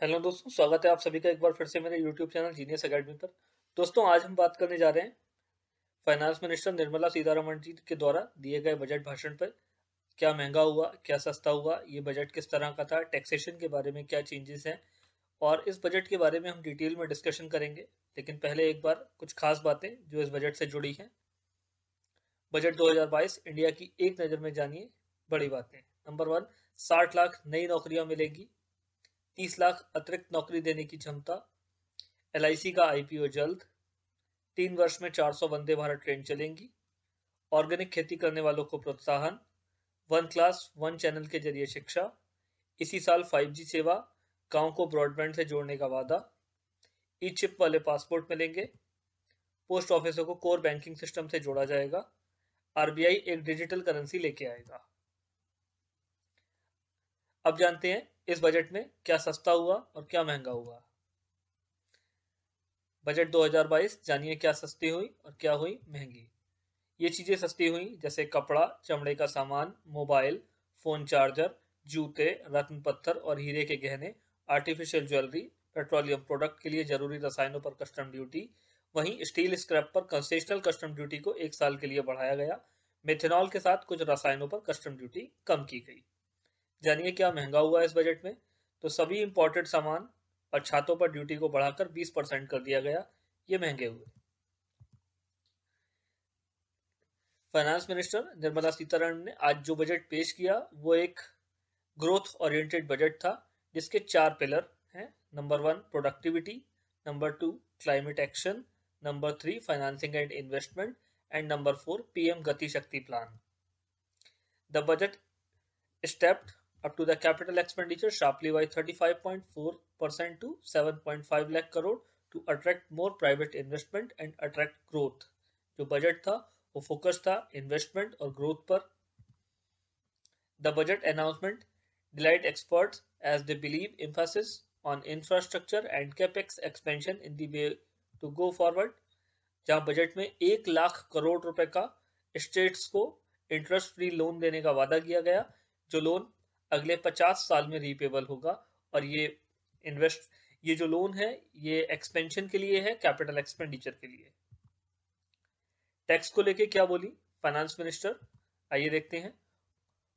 Hello दोस्तों, स्वागत है आप सभी का एक बार फिर से मेरे यूट्यूब चैनल जीनियस एकेडमी पर। दोस्तों, आज हम बात करने जा रहे हैं फाइनेंस मिनिस्टर निर्मला सीतारमण जी के द्वारा दिए गए बजट भाषण पर। क्या महंगा हुआ, क्या सस्ता हुआ, ये बजट किस तरह का था, टैक्सेशन के बारे में क्या चेंजेस हैं, और इस बजट के बारे में हम डिटेल में डिस्कशन करेंगे। लेकिन पहले एक बार कुछ खास बातें जो इस बजट से जुड़ी हैं। बजट 2022 इंडिया की एक नज़र में जानिए बड़ी बातें। नंबर 1, 60 लाख नई नौकरियां मिलेंगी, 30 लाख अतिरिक्त नौकरी देने की क्षमता, LIC का IPO जल्द, 3 वर्ष में 400 वंदे भारत ट्रेन चलेंगी, ऑर्गेनिक खेती करने वालों को प्रोत्साहन, वन क्लास वन चैनल के जरिए शिक्षा, इसी साल 5G सेवा, गांव को ब्रॉडबैंड से जोड़ने का वादा, ई चिप वाले पासपोर्ट मिलेंगे, पोस्ट ऑफिसों को कोर बैंकिंग सिस्टम से जोड़ा जाएगा, RBI एक डिजिटल करेंसी लेके आएगा। अब जानते हैं इस बजट में क्या सस्ता हुआ और क्या महंगा हुआ। बजट 2022 जानिए क्या सस्ती हुई और क्या हुई महंगी। ये चीजें सस्ती हुई जैसे कपड़ा, चमड़े का सामान, मोबाइल फोन चार्जर, जूते, रत्न पत्थर और हीरे के गहने, आर्टिफिशियल ज्वेलरी, पेट्रोलियम प्रोडक्ट के लिए जरूरी रसायनों पर कस्टम ड्यूटी। वहीं स्टील स्क्रैप पर कंसेशनल कस्टम ड्यूटी को 1 साल के लिए बढ़ाया गया। मेथनॉल के साथ कुछ रसायनों पर कस्टम ड्यूटी कम की गई। जानिए क्या महंगा हुआ इस बजट में। तो सभी इंपोर्टेड सामान और छातों पर ड्यूटी को बढ़ाकर 20% कर दिया गया। ये महंगे हुए। फाइनेंस मिनिस्टर निर्मला सीतारमण ने आज जो बजट पेश किया वो एक ग्रोथ ओरिएंटेड बजट था, जिसके 4 पिलर हैं। Number 1 productivity, number 2 climate action, number 3 financing and investment, and number 4 PM गति शक्ति plan. The budget stepped up to the capital expenditure sharply by 35.4% to 7.5 lakh crore to attract more private investment and attract growth। जो budget था वो focus था investment और growth पर। The budget announcement delight experts as they believe emphasis on infrastructure and capex expansion in the way to go forward। जहां budget में 1 लाख करोड़ रुपए का स्टेट्स को इंटरेस्ट फ्री लोन देने का वादा किया गया, जो लोन अगले 50 साल में रीपेबल होगा। और ये जो लोन है ये एक्सपेंशन के लिए है, कैपिटल एक्सपेंडिचर के लिए। टैक्स को लेके क्या बोली फाइनेंस मिनिस्टर, आइए देखते हैं।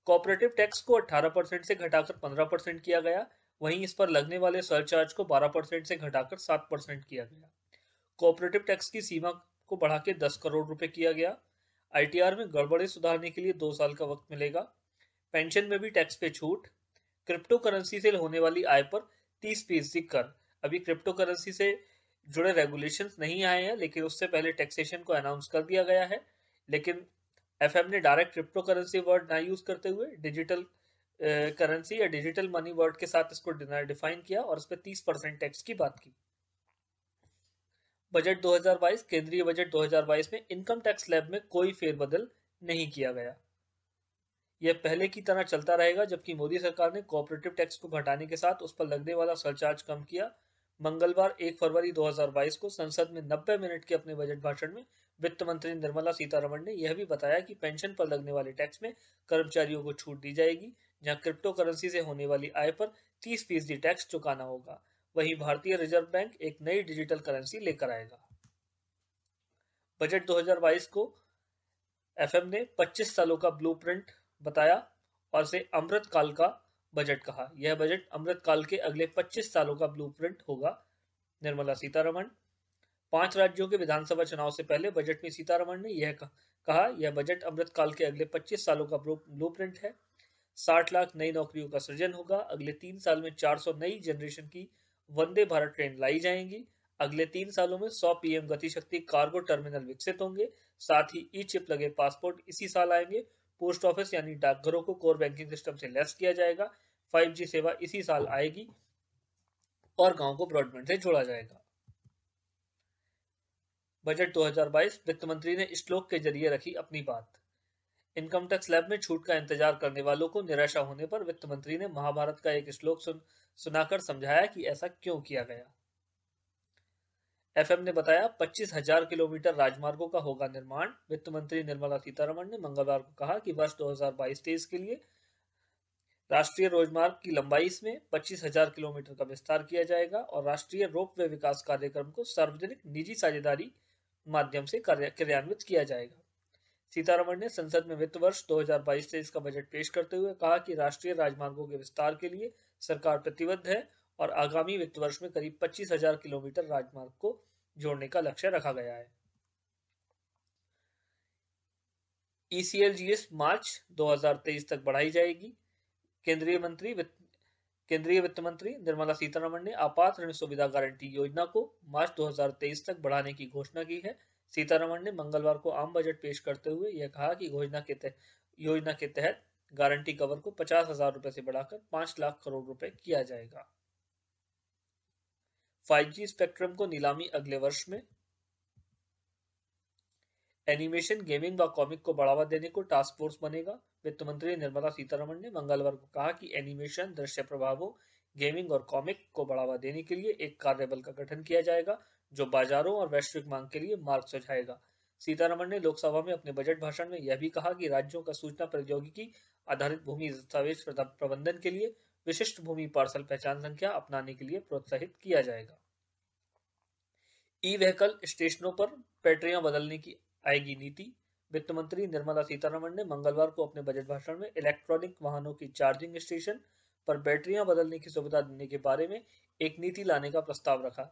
कोऑपरेटिव टैक्स को 18% से घटाकर 15% किया गया। वहीं इस पर लगने वाले सरचार्ज को 12% से घटाकर 7% किया गया। कोऑपरेटिव टैक्स की सीमा को बढ़ा के 10 करोड़ रुपए किया गया। ITR में गड़बड़ी सुधारने के लिए 2 साल का वक्त मिलेगा। पेंशन में भी टैक्स पे छूट। क्रिप्टो करेंसी से होने वाली आय पर 30% कर। अभी क्रिप्टो करेंसी से जुड़े रेगुलेशंस नहीं आए हैं, लेकिन उससे पहले टैक्सेशन को अनाउंस कर दिया गया है। लेकिन FM ने डायरेक्ट क्रिप्टो करेंसी वर्ड ना यूज करते हुए डिजिटल करेंसी या डिजिटल मनी वर्ड के साथ इसको डिफाइन किया और इस पर 30% टैक्स की बात की। बजट 2022 केंद्रीय बजट 2022 में इनकम टैक्स स्लैब में कोई फेरबदल नहीं किया गया। यह पहले की तरह चलता रहेगा, जबकि मोदी सरकार ने कोऑपरेटिव टैक्स को घटाने के साथ उस पर लगने वाला सरचार्ज कम किया। मंगलवार 1 फरवरी 2022 को संसद में 90 मिनट के अपने बजट भाषण में वित्त मंत्री निर्मला सीतारमण ने यह भी बताया कि पेंशन पर लगने वाले टैक्स में कर्मचारियों को छूट दी जाएगी, जहां क्रिप्टो करेंसी से होने वाली आय पर 30% टैक्स चुकाना होगा। वहीं भारतीय रिजर्व बैंक एक नई डिजिटल करेंसी लेकर आएगा। बजट 2022 को FM ने 25 सालों का ब्लूप्रिंट बताया और इसे अमृत काल का बजट कहा। यह बजट अमृत काल के अगले 25 सालों का ब्लूप्रिंट होगा। निर्मला सीतारमण। 5 राज्यों के विधानसभा चुनाव से पहले बजट में सीतारमण ने यह कहा, यह बजट अमृत काल के अगले 25 सालों का ब्लूप्रिंट है। 60 लाख नई नौकरियों का सृजन होगा। अगले 3 साल में 400 नई जनरेशन की वंदे भारत ट्रेन लाई जाएंगी। अगले 3 सालों में 100 PM गति शक्ति कार्गो टर्मिनल विकसित होंगे। साथ ही ई चिप लगे पासपोर्ट इसी साल आएंगे। पोस्ट ऑफिस यानी डाकघरों को कोर बैंकिंग सिस्टम से लैस किया जाएगा। 5G सेवा इसी साल आएगी और गांव को ब्रॉडबैंड से जोड़ा जाएगा। बजट 2022 वित्त मंत्री ने श्लोक के जरिए रखी अपनी बात। इनकम टैक्स स्लैब में छूट का इंतजार करने वालों को निराशा होने पर वित्त मंत्री ने महाभारत का एक श्लोक सुनाकर समझाया कि ऐसा क्यों किया गया। FM ने बताया 25,000 किलोमीटर राजमार्गों का होगा निर्माण। वित्त मंत्री निर्मला सीतारमण ने मंगलवार को कहा कि वर्ष 2022-23 के लिए राष्ट्रीय राजमार्ग की लंबाई इसमें 25,000 किलोमीटर का विस्तार किया जाएगा और राष्ट्रीय रोपवे विकास कार्यक्रम को सार्वजनिक निजी साझेदारी माध्यम से क्रियान्वित किया जाएगा। सीतारमण ने संसद में वित्त वर्ष 2022-23 का बजट पेश करते हुए कहा कि राष्ट्रीय राजमार्गों के विस्तार के लिए सरकार प्रतिबद्ध है और आगामी वित्त वर्ष में करीब 25,000 किलोमीटर राजमार्ग को जोड़ने का लक्ष्य रखा गया है। ECLGS मार्च 2023 तक बढ़ाई जाएगी। केंद्रीय वित्त मंत्री निर्मला सीतारमण ने आपात ऋण सुविधा गारंटी योजना को मार्च 2023 तक बढ़ाने की घोषणा की है। सीतारमण ने मंगलवार को आम बजट पेश करते हुए यह कहा कि योजना के तहत गारंटी कवर को 50,000 रुपए से बढ़ाकर 5 लाख करोड़ रुपए किया जाएगा। 5G स्पेक्ट्रम को नीलामी अगले वर्ष में। एनिमेशन, गेमिंग व कॉमिक को बढ़ावा देने को टास्क फोर्स बनेगा। वित्त मंत्री निर्मला सीतारमण ने मंगलवार को कहा कि एनिमेशन, दृश्य प्रभावों, गेमिंग और कॉमिक को बढ़ावा देने के लिए एक कार्यबल का गठन किया जाएगा जो बाजारों और वैश्विक मांग के लिए मार्ग सुझाएगा। सीतारमण ने लोकसभा में अपने बजट भाषण में यह भी कहा कि राज्यों का सूचना प्रौद्योगिकी आधारित भूमि दस्तावेज प्रबंधन के लिए विशिष्ट भूमि पार्सल पहचान संख्या अपनाने के लिए प्रोत्साहित किया जाएगा। ई व्हीकल स्टेशनों पर बैटरियां बदलने की आएगी नीति। वित्त मंत्री निर्मला सीतारमण ने मंगलवार को अपने बजट भाषण में इलेक्ट्रॉनिक वाहनों की चार्जिंग स्टेशन पर बैटरियां बदलने की सुविधा देने के बारे में एक नीति लाने का प्रस्ताव रखा।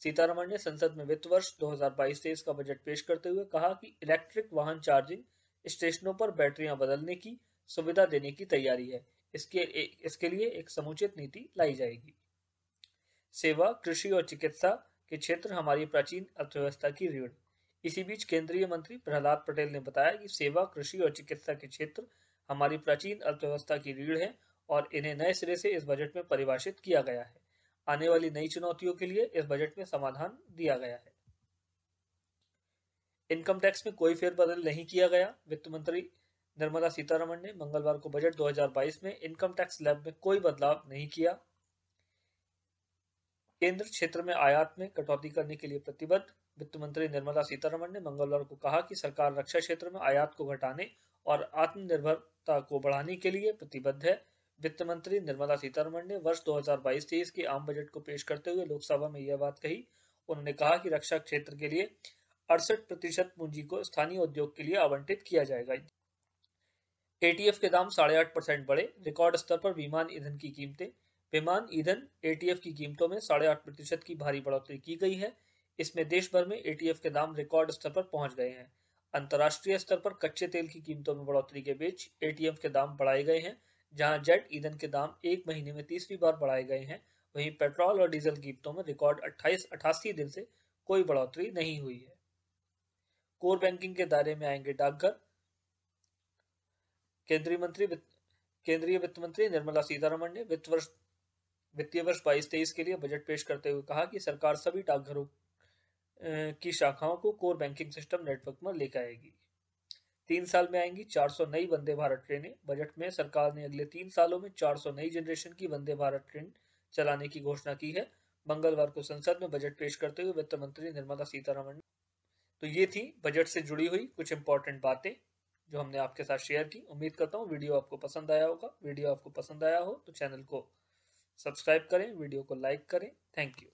सीतारमण ने संसद में वित्त वर्ष 2022-23 का बजट पेश करते हुए कहा कि इलेक्ट्रिक वाहन चार्जिंग स्टेशनों पर बैटरियां बदलने की सुविधा देने की तैयारी है। इसके लिए एक समुचित नीति लाई जाएगी। सेवा, कृषि और चिकित्सा के क्षेत्र हमारी प्राचीन अर्थव्यवस्था की रीढ़। इसी बीच केंद्रीय मंत्री प्रहलाद पटेल ने बताया कि सेवा, कृषि और चिकित्सा के क्षेत्र हमारी प्राचीन अर्थव्यवस्था की रीढ़ है और इन्हें नए सिरे से इस बजट में परिभाषित किया गया है। आने वाली नई चुनौतियों के लिए इस बजट में समाधान दिया गया है। इनकम टैक्स में कोई फेरबदल नहीं किया गया। वित्त मंत्री निर्मला सीतारमण ने मंगलवार को बजट 2022 में इनकम टैक्स स्लैब में कोई बदलाव नहीं किया। केंद्र क्षेत्र में आयात में कटौती करने के लिए प्रतिबद्ध। वित्त मंत्री निर्मला सीतारमण ने मंगलवार को कहा कि सरकार रक्षा क्षेत्र में आयात को घटाने और आत्मनिर्भरता को बढ़ाने के लिए प्रतिबद्ध है। वित्त मंत्री निर्मला सीतारमण ने वर्ष 2022-23 के आम बजट को पेश करते हुए लोकसभा में यह बात कही। उन्होंने कहा कि रक्षा क्षेत्र के लिए 68% पूंजी को स्थानीय उद्योग के लिए आवंटित किया जाएगा। ATF के दाम 8.5% बढ़े। रिकॉर्ड स्तर पर विमान ईंधन की कीमतें। विमान ईंधन ATF की कीमतों में 8.5% की भारी बढ़ोतरी की गई है। इसमें देश भर में ATF के दाम रिकॉर्ड स्तर पर पहुंच गए हैं। अंतर्राष्ट्रीय स्तर पर कच्चे तेल की कीमतों में बढ़ोतरी के बीच ATF के दाम बढ़ाए गए हैं। जहां जेट ईंधन के दाम एक महीने में 30वीं बार बढ़ाए गए हैं, वहीं पेट्रोल और डीजल कीमतों में रिकॉर्ड 88 दिन से कोई बढ़ोतरी नहीं हुई है। कोर बैंकिंग के दायरे में आएंगे डाकघर। केंद्रीय वित्त मंत्री निर्मला सीतारमण ने वित्तीय वर्ष 22-23 के लिए बजट पेश करते हुए कहा कि सरकार सभी डाकघरों की शाखाओं को कोर बैंकिंग सिस्टम नेटवर्क में लेकर आएगी। 3 साल में आएंगी 400 नई वंदे भारत ट्रेनें। बजट में सरकार ने अगले 3 सालों में 400 नई जनरेशन की वंदे भारत ट्रेन चलाने की घोषणा की है। मंगलवार को संसद में बजट पेश करते हुए वित्त मंत्री निर्मला सीतारमण। तो ये थी बजट से जुड़ी हुई कुछ इंपॉर्टेंट बातें जो हमने आपके साथ शेयर की। उम्मीद करता हूँ वीडियो आपको पसंद आया होगा। वीडियो आपको पसंद आया हो तो चैनल को सब्सक्राइब करें, वीडियो को लाइक करें। Thank you.